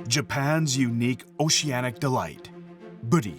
Japan's unique oceanic delight, Buri.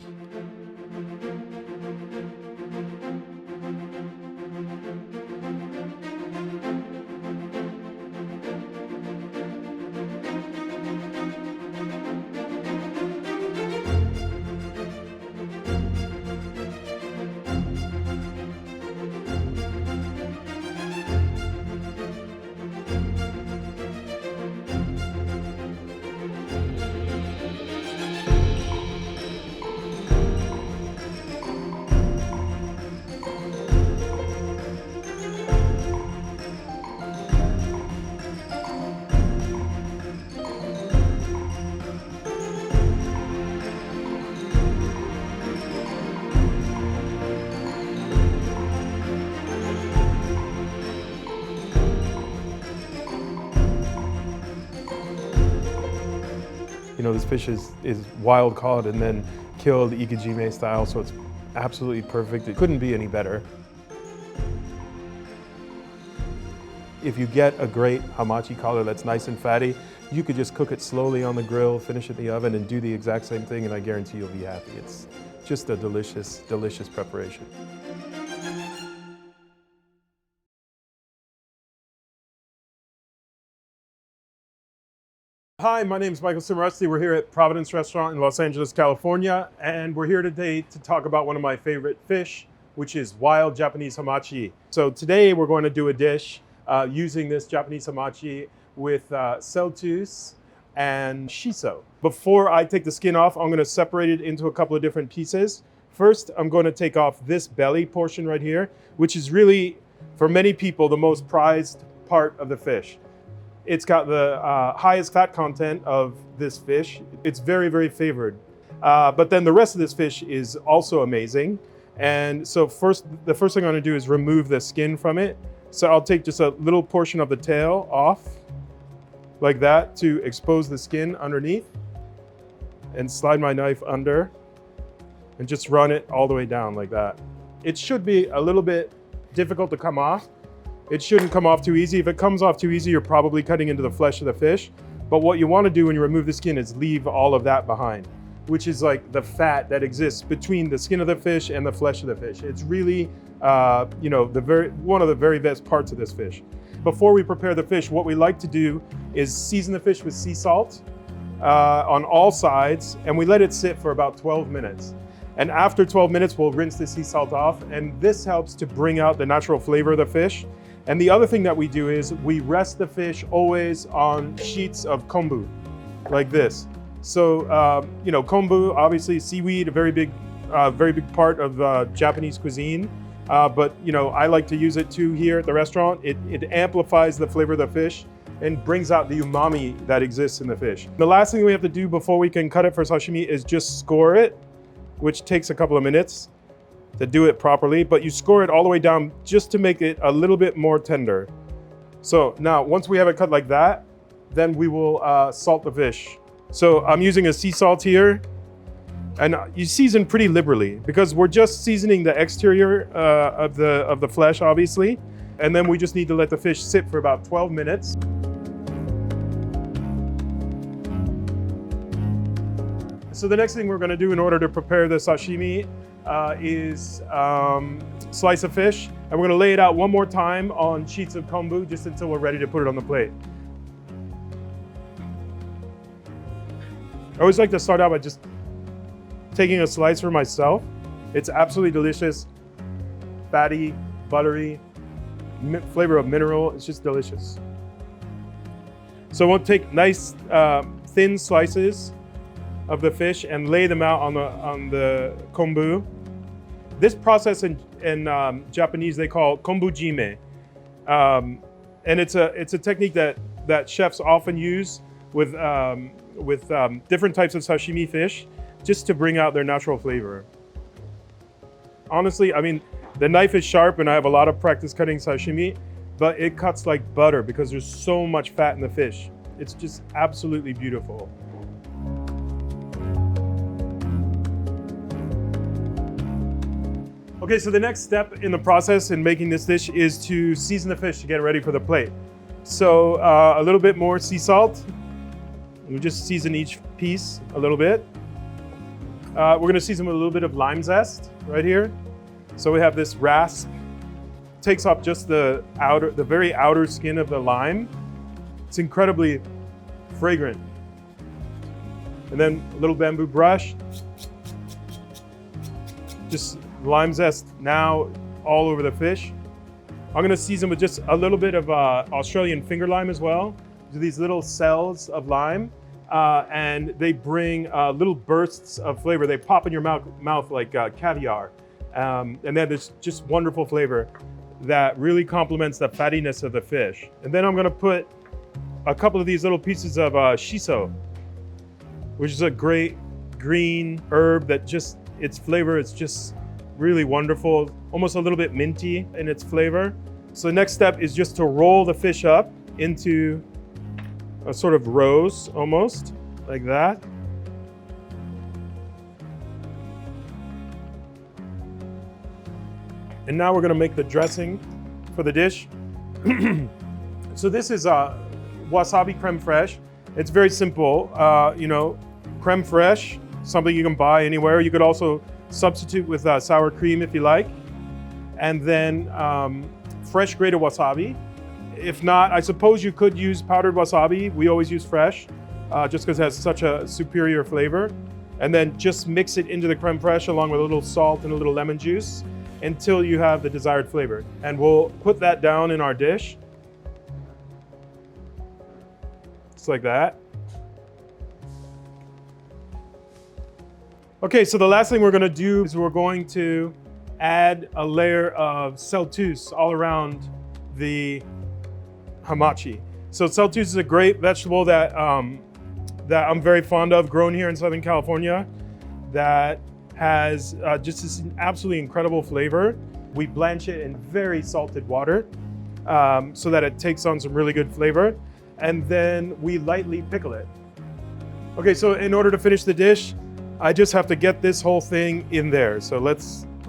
You know, this fish is wild caught and then killed ikejime style, so it's absolutely perfect. It couldn't be any better. If you get a great hamachi collar that's nice and fatty, you could just cook it slowly on the grill, finish it in the oven, and do the exact same thing, and I guarantee you'll be happy. It's just a delicious, delicious preparation. Hi, my name is Michael Cimaresti. We're here at Providence Restaurant in Los Angeles, California, and we're here today to talk about one of my favorite fish, which is wild Japanese hamachi. So today we're going to do a dish using this Japanese hamachi with Celtuce and Shiso. Before I take the skin off, I'm going to separate it into a couple of different pieces. First, I'm going to take off this belly portion right here, which is really, for many people, the most prized part of the fish. It's got the highest fat content of this fish. It's very, very favored. But then the rest of this fish is also amazing. And so the first thing I'm gonna do is remove the skin from it. So I'll take just a little portion of the tail off, like that, to expose the skin underneath, and slide my knife under, and just run it all the way down like that. It should be a little bit difficult to come off. It shouldn't come off too easy. If it comes off too easy, you're probably cutting into the flesh of the fish. But what you want to do when you remove the skin is leave all of that behind, which is like the fat that exists between the skin of the fish and the flesh of the fish. It's really, you know, one of the very best parts of this fish. Before we prepare the fish, what we like to do is season the fish with sea salt on all sides, and we let it sit for about 12 minutes. And after 12 minutes, we'll rinse the sea salt off, and this helps to bring out the natural flavor of the fish. And the other thing that we do is we rest the fish always on sheets of kombu, like this. So, you know, kombu, obviously seaweed, a very big part of Japanese cuisine. But, you know, I like to use it too here at the restaurant. It amplifies the flavor of the fish and brings out the umami that exists in the fish. The last thing we have to do before we can cut it for sashimi is just score it, which takes a couple of minutes to do it properly, but you score it all the way down just to make it a little bit more tender. So now, once we have it cut like that, then we will salt the fish. So I'm using a sea salt here, and you season pretty liberally because we're just seasoning the exterior of the flesh, obviously, and then we just need to let the fish sit for about 12 minutes. So the next thing we're going to do in order to prepare the sashimi is slice of fish, and we're going to lay it out one more time on sheets of kombu just until we're ready to put it on the plate. I always like to start out by just taking a slice for myself. It's absolutely delicious, fatty, buttery, flavor of mineral. It's just delicious. So we'll take nice thin slices of the fish and lay them out on the kombu. This process in Japanese they call kombujime, and it's a technique that chefs often use with different types of sashimi fish, just to bring out their natural flavor. Honestly, I mean, the knife is sharp, and I have a lot of practice cutting sashimi, but it cuts like butter because there's so much fat in the fish. It's just absolutely beautiful. Okay, so the next step in the process in making this dish is to season the fish to get it ready for the plate. So a little bit more sea salt. We just season each piece a little bit. We're going to season with a little bit of lime zest right here. So we have this rasp. Takes off just the very outer skin of the lime. It's incredibly fragrant. And then a little bamboo brush. Just lime zest now all over the fish. I'm gonna season with just a little bit of Australian finger lime as well. These little cells of lime, and they bring little bursts of flavor. They pop in your mouth like caviar. And then there's just wonderful flavor that really complements the fattiness of the fish. And then I'm gonna put a couple of these little pieces of shiso, which is a great green herb that just, its flavor is just really wonderful, almost a little bit minty in its flavor. So the next step is just to roll the fish up into a sort of rose, almost like that. And now we're gonna make the dressing for the dish. So this is Wasabi Crème Fraiche. It's very simple, crème fraîche, something you can buy anywhere. You could also substitute with sour cream if you like. And then fresh grated wasabi. If not, I suppose you could use powdered wasabi. We always use fresh, just because it has such a superior flavor. And then just mix it into the crème fraîche along with a little salt and a little lemon juice until you have the desired flavor. And we'll put that down in our dish. Just like that. Okay, so the last thing we're gonna do is we're going to add a layer of Celtuce all around the hamachi. So Celtuce is a great vegetable that that I'm very fond of, grown here in Southern California, that has just this absolutely incredible flavor. We blanch it in very salted water so that it takes on some really good flavor, and then we lightly pickle it. Okay, so in order to finish the dish, I just have to get this whole thing in there. So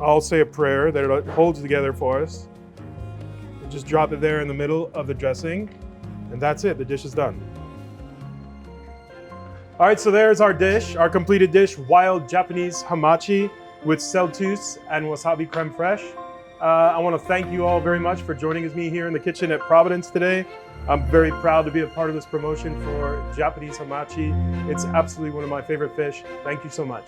I'll say a prayer that it holds together for us. We'll just drop it there in the middle of the dressing, and that's it, the dish is done. All right, so there's our dish, our completed dish, wild Japanese hamachi with Celtuce and wasabi crème fraîche. I want to thank you all very much for joining me here in the kitchen at Providence today. I'm very proud to be a part of this promotion for Japanese hamachi. It's absolutely one of my favorite fish. Thank you so much.